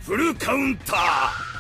フルカウンター。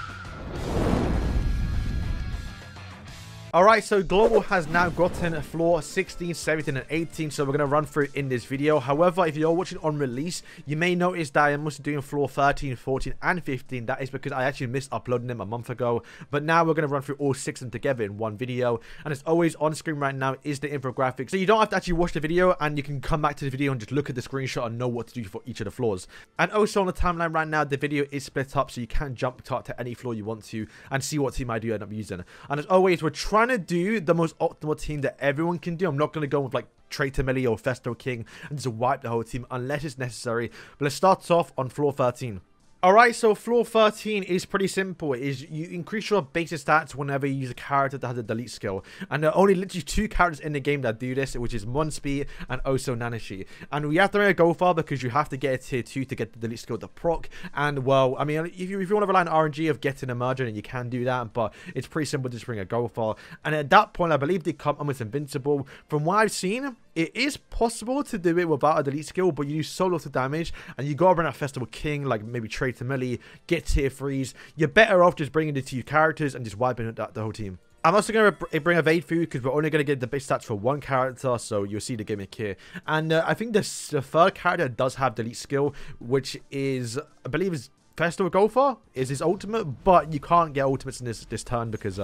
Alright, so Global has now gotten floor 16, 17, and 18, so we're going to run through in this video. However, if you're watching on release, you may notice that I must be doing floor 13, 14, and 15. That is because I actually missed uploading them a month ago. But now we're going to run through all 6 of them together in one video. And as always, on screen right now is the infographic. So you don't have to actually watch the video, and you can come back to the video and just look at the screenshot and know what to do for each of the floors. And also on the timeline right now, the video is split up, so you can jump to any floor you want to and see what team I do end up using. And as always, we're trying to do the most optimal team that everyone can do. I'm not going to go with like Traitor Melee or Festo King and just wipe the whole team unless it's necessary. But let's start off on floor 13. Alright, so floor 13 is pretty simple. You increase your basic stats whenever you use a character that has a delete skill. And there are only literally 2 characters in the game that do this, which is Monspeed and also Nanashi. And we have to go far because you have to get a tier 2 to get the delete skill to proc. And well, I mean, if you want to rely on RNG of getting a merger, then you can do that. But it's pretty simple to just bring a go far. And at that point, I believe they come almost invincible. From what I've seen, it is possible to do it without a delete skill, but you do so lots of damage, and you gotta run a Festival King, like maybe Traitor Melee, get tier 3s. You're better off just bringing the 2 characters and just wiping the whole team. I'm also going to bring Evade Food because we're only going to get the base stats for 1 character, so you'll see the gimmick here. And I think the 3rd character does have delete skill, which is, I believe, is Festival Gopher is his ultimate, but you can't get ultimates in this turn because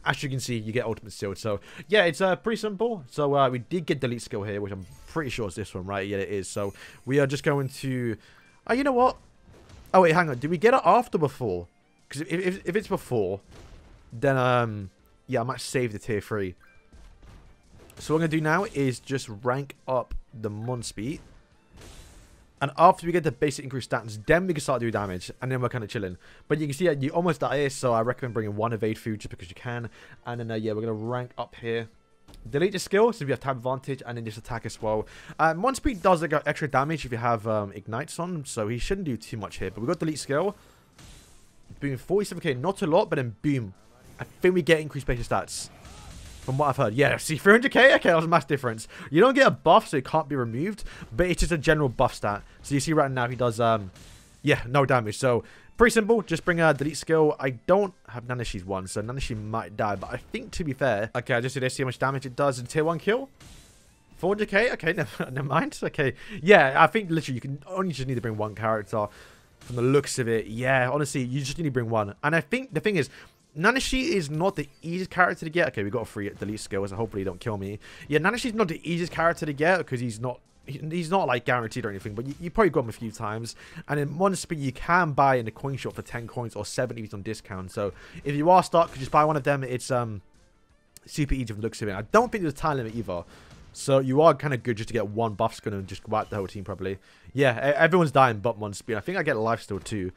as you can see, you get ultimate still. So yeah, it's pretty simple. So we did get delete skill here, which I'm pretty sure is this one, right? Yeah, it is. So we are just going to you know what, oh wait, hang on, did we get it after before? Because if it's before, then yeah, I might save the tier 3. So what I'm gonna do now is just rank up the Monspeed. And after we get the basic increased stats, then we can start doing damage. And then we're kind of chilling. But you can see that you almost die here. So I recommend bringing 1 evade food just because you can. And then, yeah, we're going to rank up here. Delete the skill, so we have time advantage. And then just attack as well. Monspeed does like extra damage if you have ignites on. So he shouldn't do too much here. But we got delete skill. Boom, 47k. Not a lot, but then boom. I think we get increased basic stats. From what I've heard. Yeah, see, 300k? Okay, that was a massive difference. You don't get a buff, so it can't be removed. But it's just a general buff stat. So you see right now, he does, yeah, no damage. So, pretty simple. Just bring a delete skill. I don't have Nanashi's one, so Nanashi might die. But I think, to be fair... Okay, I just did see how much damage it does in tier 1 kill. 400k? Okay, never mind. Okay, yeah, I think literally you can only just need to bring 1 character. From the looks of it, yeah, honestly, you just need to bring 1. And I think the thing is... Nanashi is not the easiest character to get. Okay, we got a free delete skill, so hopefully he don't kill me. Yeah, Nanashi's not the easiest character to get because he's not like guaranteed or anything, but you probably got him a few times. And in Monspeed, you can buy in the coin shop for 10 coins or 70 if it's on discount. So if you are stuck, just buy one of them. It's super easy from the looks of it. I don't think there's a time limit either. So you are kind of good just to get 1 buff skin and just wipe the whole team probably. Yeah, everyone's dying but Monspeed. I think I get a life steal too.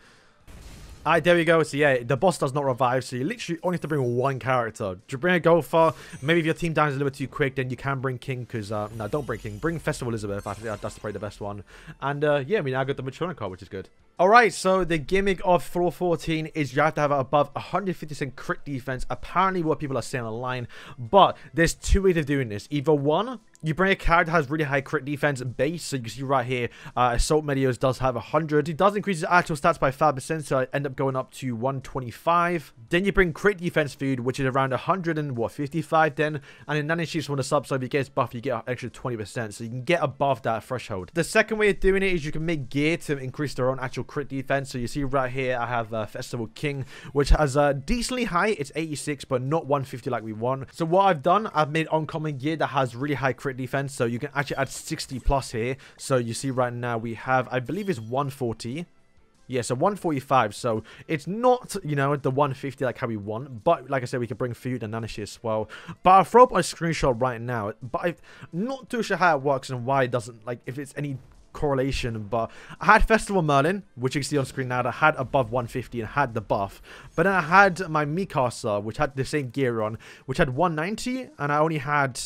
Alright, there we go. So yeah, the boss does not revive, so you literally only have to bring 1 character. To bring a Gopher, maybe if your team dies a little bit too quick, then you can bring King, because, no, don't bring King. Bring Festival Elizabeth, I think that's probably the best one. And, yeah, we now got the Maturity card, which is good. Alright, so the gimmick of floor 14 is you have to have above 150% crit defense, apparently what people are saying online, but there's 2 ways of doing this. Either 1, you bring a character that has really high crit defense base, so you can see right here, Assault Meteors does have 100. It does increase his actual stats by 5%, so I end up going up to 125. Then you bring crit defense food, which is around 155 then, and in Nanashi's when the sub, if you get his buff, you get an extra 20%, so you can get above that threshold. The second way of doing it is you can make gear to increase their own actual crit defense, so you see right here, I have Festival King, which has decently high, it's 86, but not 150 like we want. So what I've done, I've made uncommon gear that has really high crit defense, so you can actually add 60 plus here. So you see right now we have, I believe it's 140. Yeah, so 145, so it's not, you know, the 150 like how we want, but like I said, we can bring food and Nanashi as well. But I'll throw up a screenshot right now, but I'm not too sure how it works and why it doesn't, like, if it's any correlation. But I had Festival Merlin, which you can see on screen now, that had above 150 and had the buff. But then I had my Mikasa, which had the same gear on, which had 190, and I only had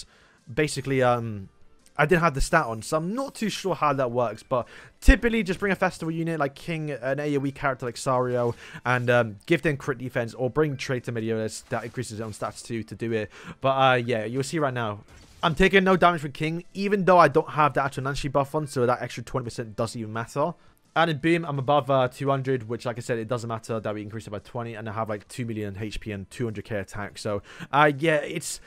basically I didn't have the stat on, so I'm not too sure how that works. But typically just bring a festival unit like King, an AoE character like Sario, and give them crit defense, or bring Traitor Melee that increases his own stats too to do it. But yeah, you'll see right now I'm taking no damage from King, even though I don't have the actual Nanshi buff on, so that extra 20% doesn't even matter. And in boom, I'm above 200, which, like I said, it doesn't matter that we increase it by 20, and I have like 2 million HP and 200k attack. So, yeah, it's...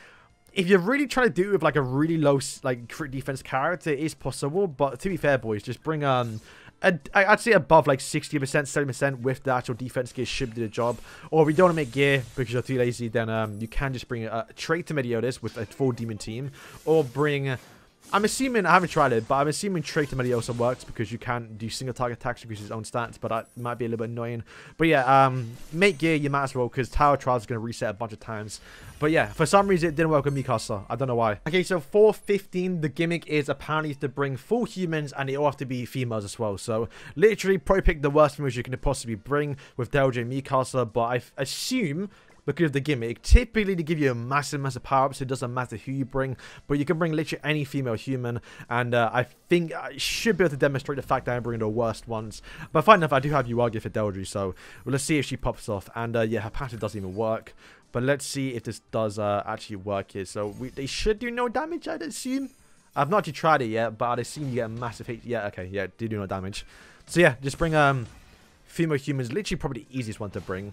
If you're really trying to do it with like a really low like crit defense character, it is possible. But to be fair, boys, just bring I'd say above like 60%, 70% with the actual defense gear should do the job. Or if you don't want to make gear because you're too lazy, then you can just bring a trait to Meliodas with a full demon team, or bring. I'm assuming, I haven't tried it, but I'm assuming Trait to Meliodas works because you can do single target attacks to increase his own stats, but that might be a little bit annoying. But yeah, make gear, you might as well, because Tower Trials is going to reset a bunch of times. But yeah, for some reason, it didn't work with Mikasa. I don't know why. Okay, so for 15, the gimmick is apparently to bring full humans, and they all have to be females as well. So literally, probably pick the worst females you can possibly bring with Delja and Mikasa, but I assume... because of the gimmick, typically they give you a massive power up, so it doesn't matter who you bring, but you can bring literally any female human, and I think I should be able to demonstrate the fact that I'm bringing the worst ones. But fine enough, I do have Uagi for Deldry, so well, let's see if she pops off. And yeah, her passive doesn't even work, but let's see if this does actually work here. So they should do no damage, I'd assume. I've not actually tried it yet, but I'd assume you get a massive hit. Yeah, okay, yeah, do no damage. So yeah, just bring female humans, literally probably the easiest one to bring.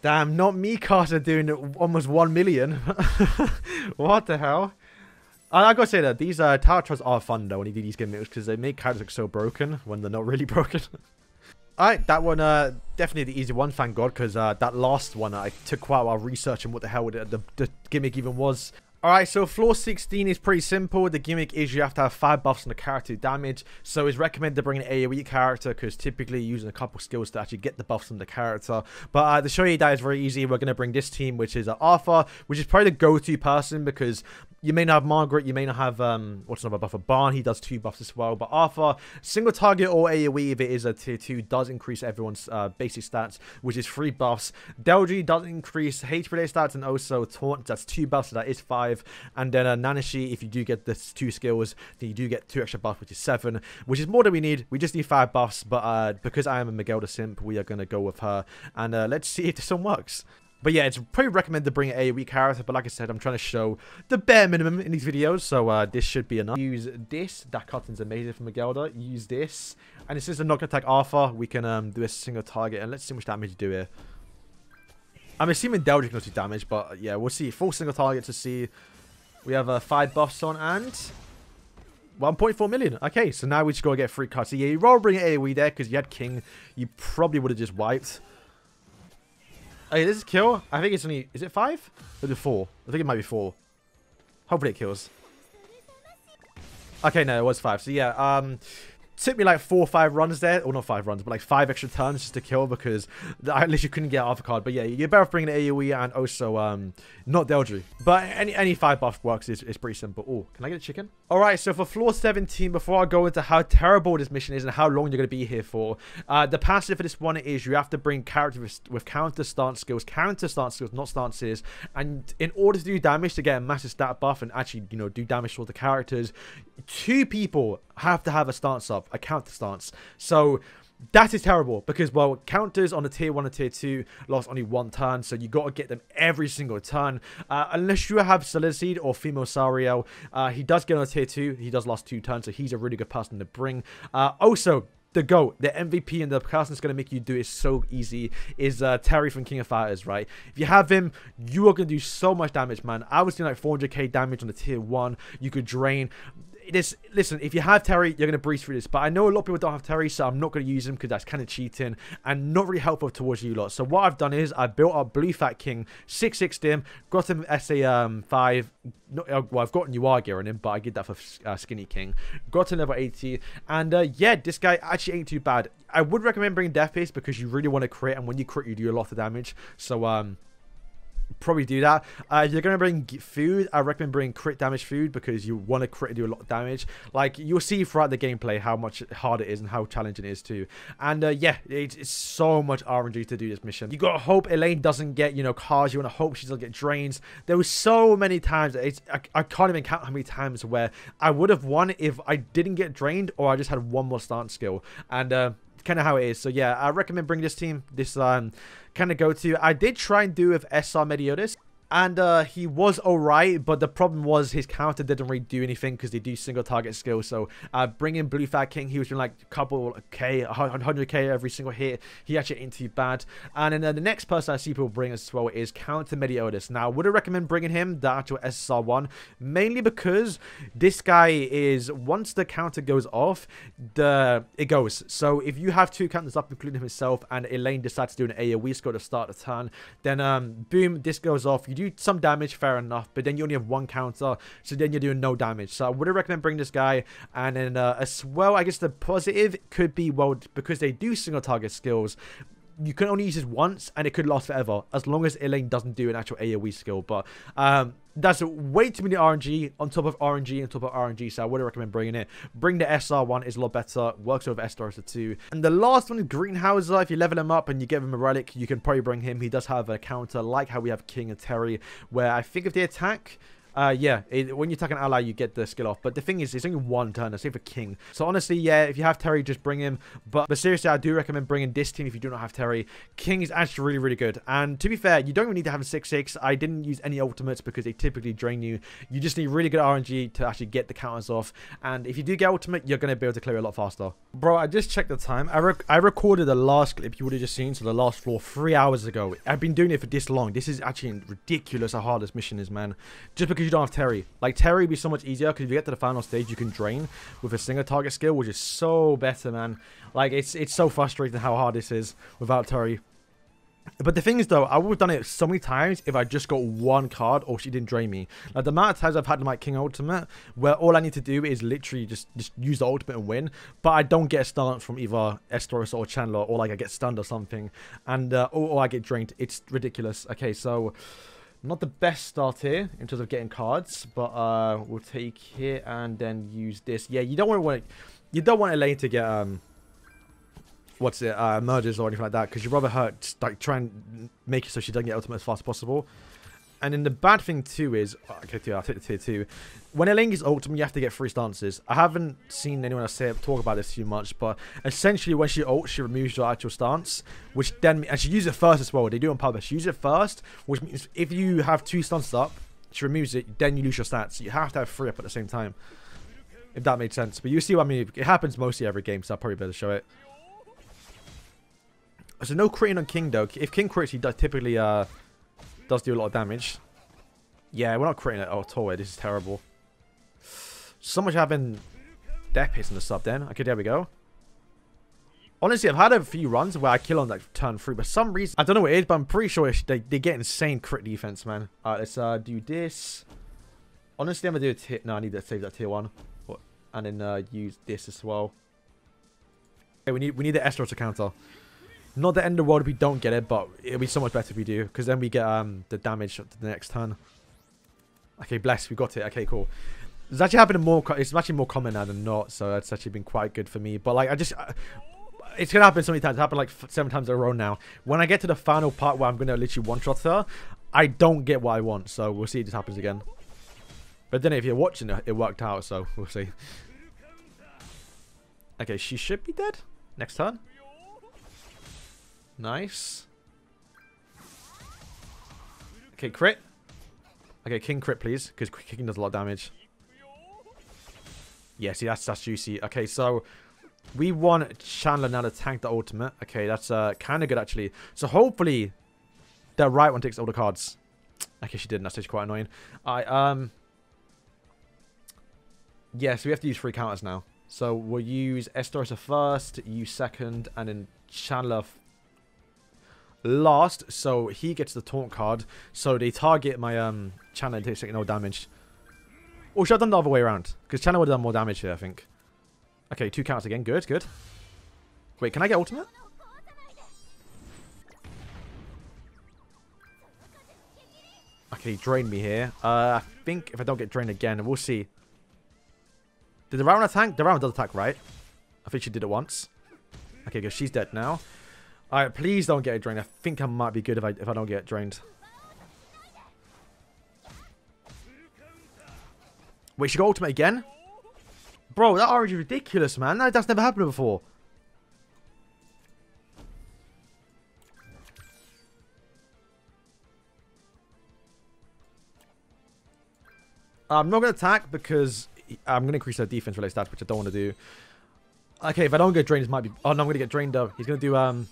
Damn, not Mikasa doing almost 1 million. What the hell? I gotta say that these Tower Trials are fun though when you do these gimmicks, because they make characters look so broken when they're not really broken. Alright, that one definitely the easy one, thank god, because that last one I took quite a while researching what the hell the gimmick even was. Alright, so floor 16 is pretty simple. The gimmick is you have to have 5 buffs on the character damage. So it's recommended to bring an AoE character, because typically you're using a couple skills to actually get the buffs on the character. But to show you that is very easy, we're going to bring this team, which is Arthur, which is probably the go-to person, because you may not have Margaret, you may not have, what's another buffer? Barn, he does 2 buffs as well. But Arthur, single target or AoE, if it is a tier 2, does increase everyone's basic stats, which is 3 buffs. Deldry does increase HP-related stats and also Taunt, that's 2 buffs, so that is 5. And then Nanashi, if you do get the 2 skills, then you do get 2 extra buffs, which is 7, which is more than we need. We just need 5 buffs, but because I am a Miguelda simp, we are going to go with her. And let's see if this one works. But yeah, it's probably recommended to bring an AoE character, but like I said, I'm trying to show the bare minimum in these videos, so this should be enough. Use this. That cutting's amazing for Miguelda. Use this. And since I'm not going to attack Arthur, we can do a single target, and let's see how much damage you do here. I'm assuming Deldry can do damage, but yeah, we'll see. Full single target to see. We have 5 buffs on and 1.4 million. Okay, so now we just got to get 3 cuts. So yeah, you rather bring an AoE there because you had King. You probably would have just wiped. Okay, this is kill. I think it's only... Is it 5? Or is it 4? I think it might be 4. Hopefully it kills. Okay, no, it was 5. So yeah, took me like 4 or 5 runs there, or not 5 runs, but like 5 extra turns just to kill, because I literally couldn't get Alpha card. But yeah, you're better off bringing an AoE and also not Deldry. But any 5 buff works is pretty simple. Oh, can I get a chicken? Alright, so for floor 17, before I go into how terrible this mission is and how long you're going to be here for, the passive for this one is you have to bring characters with counter stance skills, not stances, and in order to do damage, to get a massive stat buff and actually, you know, do damage to the characters, 2 people have to have a stance up, a counter stance. So that is terrible, because, well, counters on a tier 1 and tier 2 last only 1 turn, so you got to get them every single turn, unless you have Solidity or Female Sariel. He does get on a tier 2, he does last 2 turns, so he's a really good person to bring. Also, the GOAT, the MVP, and the person that's going to make you do it so easy is Terry from King of Fighters, right? If you have him, you are going to do so much damage, man. I was doing like 400k damage on the tier 1. You could drain... Listen, if you have Terry, you're going to breeze through this. But I know a lot of people don't have Terry, so I'm not going to use him because that's kind of cheating and not really helpful towards you lot. So what I've done is I built up Blue Fat King, 6'6'd him, got him SA5. Well, I've gotten Uagi on him, but I did that for Skinny King. Got to level 80. And yeah, this guy actually ain't too bad. I would recommend bringing Death Pace because you really want to crit. And when you crit, you do a lot of damage. So, probably do that. If you're going to bring food, I recommend bringing crit damage food because you want to crit and do a lot of damage. Like, you'll see throughout the gameplay how much harder it is and how challenging it is too. And yeah, it's so much RNG to do this mission. You got to hope Elaine doesn't get, you know, cars. You want to hope she doesn't get drains. There was so many times, I can't even count how many times where I would have won if I didn't get drained or I just had 1 more stance skill. And kind of how it is. So yeah, I recommend bringing this team, this kind of go to. I did try and do with SR Meliodas. And he was alright, but the problem was his counter didn't really do anything because they do single target skills. So bringing Blue Fat King, he was doing like a couple K, 100k every single hit. He actually ain't too bad. And then the next person I see people bring as well is Counter Meliodas. Now, would I recommend bringing him, the actual SSR1? Mainly because this guy is, once the counter goes off, it goes. So if you have 2 counters up, including himself, and Elaine decides to do an AoE skill to start the turn, then boom, this goes off. You do some damage, fair enough, but then you only have 1 counter, so then you're doing no damage. So I would recommend bringing this guy. And then as well, I guess the positive could be, well, because they do single target skills, you can only use it once and it could last forever as long as Elaine doesn't do an actual AoE skill. But that's way too many RNG on top of RNG on top of RNG, so I would recommend bringing it. Bring the SR1, is a lot better, works with SDSGC too. And the last one is Greenhouser. If you level him up and you give him a relic, you can probably bring him. He does have a counter like how we have King and Terry, where I think if they attack, yeah, when you attack an ally, you get the skill off. But the thing is, it's only 1 turn, same for King. So honestly, yeah, if you have Terry, just bring him. But seriously, I do recommend bringing this team if you do not have Terry. King is actually really, really good. And to be fair, you don't even need to have a 6-6. I didn't use any ultimates because they typically drain you. You just need really good RNG to actually get the counters off. And if you do get ultimate, you're going to be able to clear a lot faster. Bro, I just checked the time. I recorded the last clip you would have just seen, so the last floor, 3 hours ago. I've been doing it for this long. This is actually ridiculous how hard this mission is, man. Just because you don't have Terry. Like, Terry would be so much easier because if you get to the final stage, you can drain with a single target skill, which is so better, man. Like, it's so frustrating how hard this is without Terry. But the thing is, though, I would have done it so many times if I just got 1 card or she didn't drain me. Like, the amount of times I've had my King Ultimate where all I need to do is literally just use the ultimate and win, but I don't get a stun from either SDSGC or Chandler, or like I get stunned or something, and or I get drained. It's ridiculous. Okay, so not the best start here in terms of getting cards, but we'll take it and then use this. Yeah, you don't want Elaine to get mergers or anything like that, because you'd rather her like try and make it so she doesn't get ultimate as fast as possible. And then the bad thing too is, okay, I'll take the tier 2. When Elaine gets ultimate, you have to get 3 stances. I haven't seen anyone else talk about this too much, but essentially when she ults, she removes your actual stance, which then, and she uses it first as well. They do it on purpose. She uses it first, which means if you have 2 stances up, she removes it, then you lose your stats. So you have to have 3 up at the same time, if that made sense. But you see what I mean. It happens mostly every game, so I'll probably better show it. So no critting on King though. If King crits, he does typically does do a lot of damage. Yeah, we're not critting it at all. This is terrible. So much having death hits in the sub then. Okay, there we go. Honestly, I've had a few runs where I kill on like turn 3, but for some reason, I don't know what it is, but I'm pretty sure they get insane crit defense, man. Alright, let's do this. Honestly, I'm gonna do a tier. No, I need to save that tier 1. And then use this as well. Okay, we need the Estros to counter. Not the end of the world if we don't get it, but it'll be so much better if we do, because then we get the damage to the next turn. Okay, bless, we got it. Okay, cool. It's actually happening more. It's actually more common now than not, so that's actually been quite good for me. But like, it's gonna happen so many times. It's happened like 7 times in a row now. When I get to the final part where I'm gonna literally one-shot her, I don't get what I want. So we'll see if this happens again. But then if you're watching it, it worked out. So we'll see. Okay, she should be dead next turn. Nice. Okay, crit. Okay, King crit, please, because King does a lot of damage. Yeah, see, that's juicy. Okay, so we want Chandler now to tank the ultimate. Okay, that's kind of good, actually. So hopefully the right one takes all the cards. Okay, she didn't. That's actually quite annoying. Yeah, so we have to use 3 counters now. So we'll use SDSGC first, use second, and then Chandler last, so he gets the taunt card. So they target my Chandler and takes no damage. Or should I have done the other way around? Because Chandler would have done more damage here, I think. Okay, 2 counts again. Good, good. Wait, can I get ultimate? Okay, drain me here. I think if I don't get drained again, we'll see. Did the round attack? The round does attack, right? I think she did it once. Okay, good. She's dead now. Alright, please don't get drained. I think I might be good if I don't get drained. Wait, she got ultimate again? Bro, that orange is ridiculous, man. That's never happened before. I'm not going to attack because I'm going to increase their defense related stats, which I don't want to do. Okay, if I don't get drained, this might be... Oh, no, I'm going to get drained, though. He's going to do...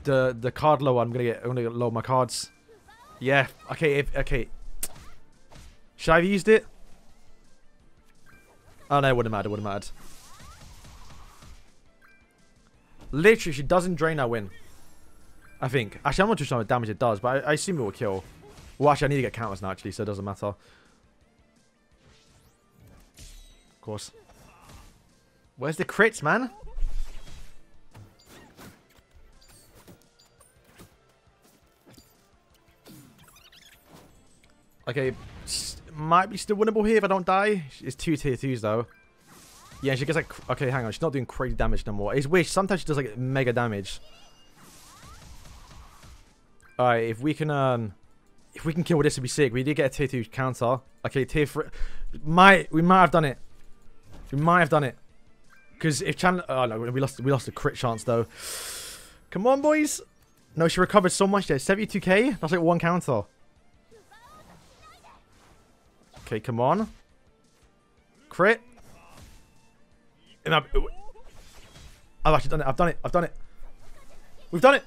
The card lower. I'm going to get low my cards. Yeah. Okay, okay. Should I have used it? Oh, no, it wouldn't matter. It wouldn't matter. Literally, if she doesn't drain, I win. I think. Actually, I'm not too sure how much damage it does, but I assume it will kill. Well, actually, I need to get counters now, actually, so it doesn't matter. Of course. Where's the crits, man? Okay, might be still winnable here if I don't die. It's 2 tier 2s, though. Yeah, she gets like... Okay, hang on. She's not doing crazy damage no more. It's weird. Sometimes she does like mega damage. Alright, if we can kill with this, it'd be sick. We did get a tier 2 counter. Okay, tier 3... We might have done it. We might have done it. Because if Chandler... Oh, no, we lost the crit chance, though. Come on, boys. No, she recovered so much there. 72k? That's like 1 counter. Okay, come on. Crit. I've actually done it. I've done it. I've done it. We've done it.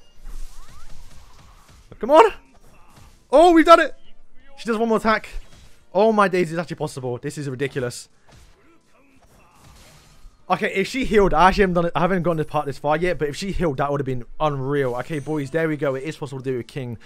Come on. Oh, we've done it. She does one more attack. Oh my days, it's actually possible. This is ridiculous. Okay, if she healed, I actually haven't done it. I haven't gotten this part this far yet, but if she healed, that would have been unreal. Okay, boys, there we go. It is possible to do with King.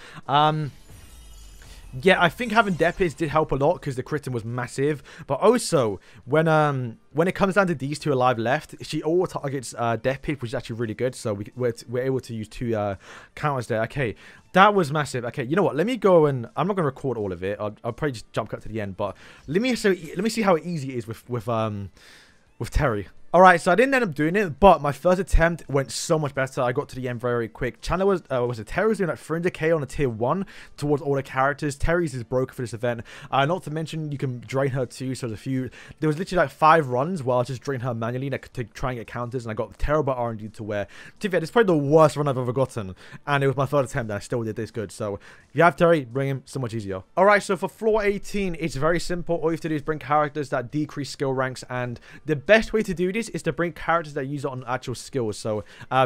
Yeah, I think having DPS did help a lot because the critting was massive. But also, when it comes down to these two alive left, she auto targets DPS, which is actually really good. So we're able to use 2 counters there. Okay, that was massive. Okay, you know what? Let me go and I'm not going to record all of it. I'll probably just jump cut to the end. But let me see how easy it is with Terry. Alright, so I didn't end up doing it, but my first attempt went so much better. I got to the end very quick. Chandler was it? Terry was doing like 300k on a tier 1 towards all the characters. Terry's is broken for this event. Not to mention, you can drain her too. So there was literally like 5 runs where I just drained her manually to try and get counters. And I got terrible RNG to where, to be fair, it's probably the worst run I've ever gotten. And it was my third attempt and I still did this good. So if you have Terry, bring him so much easier. Alright, so for floor 18, it's very simple. All you have to do is bring characters that decrease skill ranks. And the best way to do this is to bring characters that use it on actual skills. So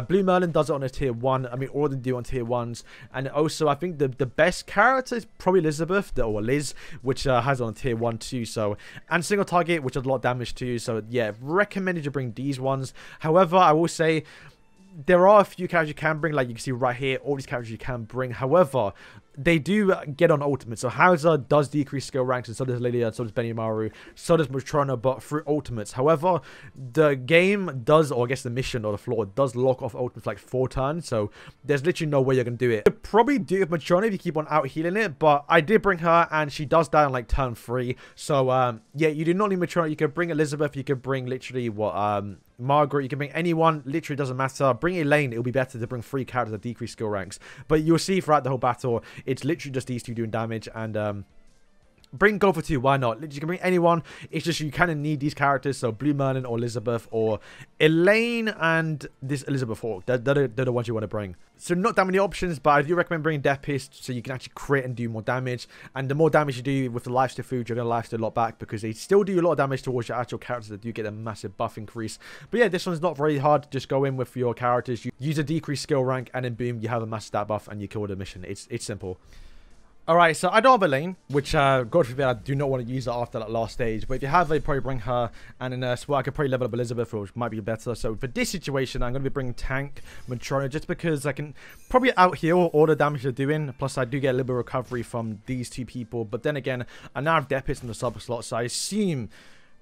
Blue Merlin does it on a tier 1. I mean, all of them do on tier 1s. And also, I think the best character is probably Elizabeth, or Liz, which has it on tier 1 too. So, and single target, which does a lot of damage too. So yeah, recommended you bring these ones. However, I will say there are a few characters you can bring, like you can see right here, all these characters you can bring. However, they do get on ultimate. So Hauser does decrease skill ranks, and so does Lilia, so does Benimaru, so does Matrona, but through ultimates. However, the game does, or I guess the mission or the floor does lock off ultimates like 4 turns, so there's literally no way you're going to do it. You could probably do it with Matrona if you keep on out healing it, but I did bring her, and she does die on like turn 3. So yeah, you do not need Matrona. You could bring Elizabeth, you could bring literally what Margaret, you can bring anyone, literally doesn't matter. Bring Elaine, it'll be better to bring 3 characters that decrease skill ranks. But you'll see throughout the whole battle, it's literally just these 2 doing damage. And bring Go for 2, why not? You can bring anyone, it's just you kind of need these characters. So Blue Merlin or Elizabeth or Elaine and this Elizabeth Hawk. They're the ones you want to bring. So not that many options, but I do recommend bringing Death Piss so you can actually crit and do more damage. And the more damage you do with the lifesteal food, you're going to lifesteal a lot back because they still do a lot of damage towards your actual characters that do get a massive buff increase. But yeah, this one's not very hard. Just go in with your characters, you use a decreased skill rank, and then boom, you have a massive stat buff and you kill the mission. It's simple. Alright, so I don't have Elaine, which, God forbid, I do not want to use it after that last stage. But if you have, I'd probably bring her. And then, well, I could probably level up Elizabeth, which might be better. So for this situation, I'm going to be bringing Tank, Matrona, just because I can probably out-heal all the damage they're doing. Plus, I do get a little bit of recovery from these 2 people. But then again, I now have Death Hits in the sub slot, so I assume,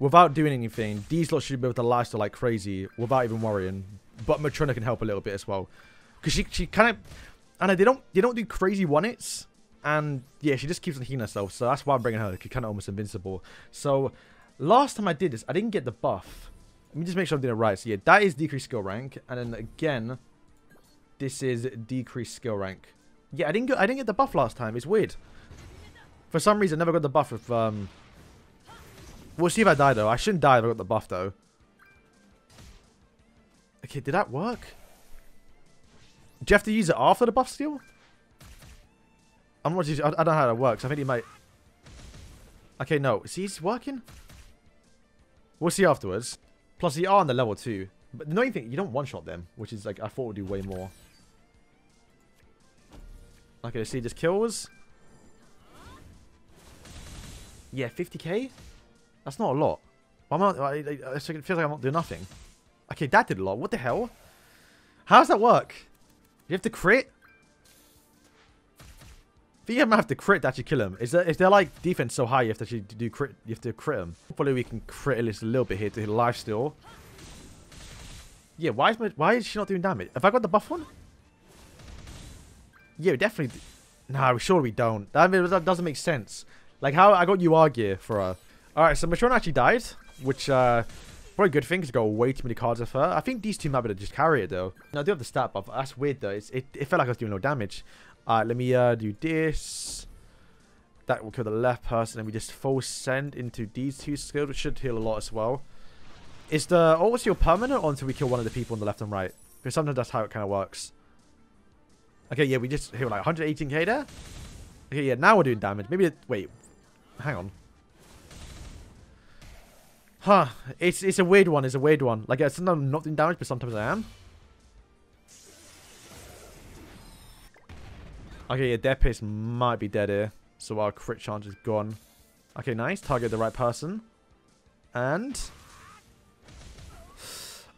without doing anything, these lots should be able to lifesteal like crazy without even worrying. But Matrona can help a little bit as well. Because she kind of... I know, they don't do crazy one-hits. And yeah, she just keeps on healing herself. So that's why I'm bringing her. She's kind of almost invincible. So last time I did this, I didn't get the buff. Let me just make sure I'm doing it right. So yeah, that is decreased skill rank. And then again, this is decreased skill rank. Yeah, I didn't get the buff last time. It's weird. For some reason, I never got the buff of... We'll see if I die though. I shouldn't die if I got the buff though. Okay, did that work? Do you have to use it after the buff steal? I don't know how that works. I think he might... Okay, no. See, it's working. We'll see afterwards. Plus, they are on the level 2. But the annoying thing, you don't one-shot them, which is like, I thought would do way more. Okay, see, just kills. Yeah, 50k? That's not a lot. I'm not, it feels like I'm not doing nothing. Okay, that did a lot. What the hell? How does that work? You have to crit? I think you might have to crit to actually kill him. Is there like defense so high you have to actually do crit? You have to crit him. Hopefully we can crit at least a little bit here to hit life steal. Yeah, why is she not doing damage? Have I got the buff one? Yeah, definitely. No, sure we don't. That doesn't make sense. Like how I got UR gear for her. Alright, so Matrona actually died, which probably a good thing because I got way too many cards of her. I think these two might be able to just carry it though. No, I do have the stat buff. That's weird though. It felt like I was doing no damage. Alright, let me do this. That will kill the left person, and we just full send into these two skills, which should heal a lot as well. Is the always heal permanent or until we kill one of the people on the left and right? Because sometimes that's how it kind of works. Okay, yeah, we just heal like 118k there. Okay, yeah, now we're doing damage. Maybe wait, hang on. Huh? It's a weird one. It's a weird one. Like sometimes I'm not doing damage, but sometimes I am. Okay, yeah, Death Piss might be dead here, so our crit chance is gone. Okay, nice. Target the right person, and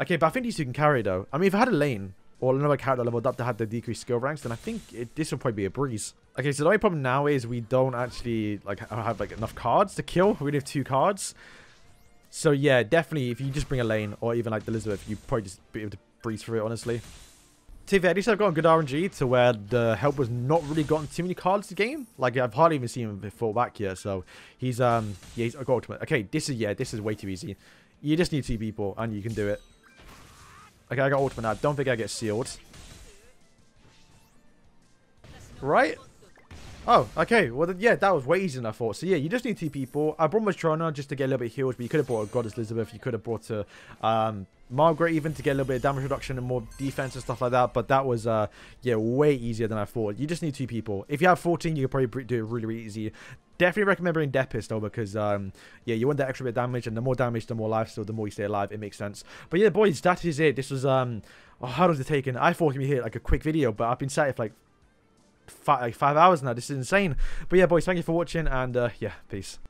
okay, but I think these two can carry though. I mean, if I had a lane or another character leveled up that had the decreased skill ranks, then I think this would probably be a breeze. Okay, so the only problem now is we don't actually like have like enough cards to kill. We only have 2 cards. So yeah, definitely if you just bring a lane or even like the Elizabeth, you probably just be able to breeze through it, honestly. To be fair, at least I've got a good RNG to where the help was not really gotten too many cards to game. Like I've hardly even seen him fall back yet. So he's yeah, he's got ultimate. Okay, this is way too easy. You just need 2 people and you can do it. Okay, I got ultimate now. Don't think I get sealed. Right? Oh, okay. Well, yeah, that was way easier than I thought. So, yeah, you just need 2 people. I brought Matrona just to get a little bit healed, but you could have brought a Goddess Elizabeth. You could have brought a Margaret even to get a little bit of damage reduction and more defense and stuff like that. But that was, yeah, way easier than I thought. You just need 2 people. If you have 14, you could probably do it really, really easy. Definitely recommend bringing Death Piss, though, because, yeah, you want that extra bit of damage, and the more damage, the more life, so the more you stay alive. It makes sense. But, yeah, boys, that is it. This was, oh, how long has it taken? I thought it would be here, like, a quick video, but I've been sat here for, like, 5 hours now. This is insane. But yeah, boys, thank you for watching, and yeah, peace.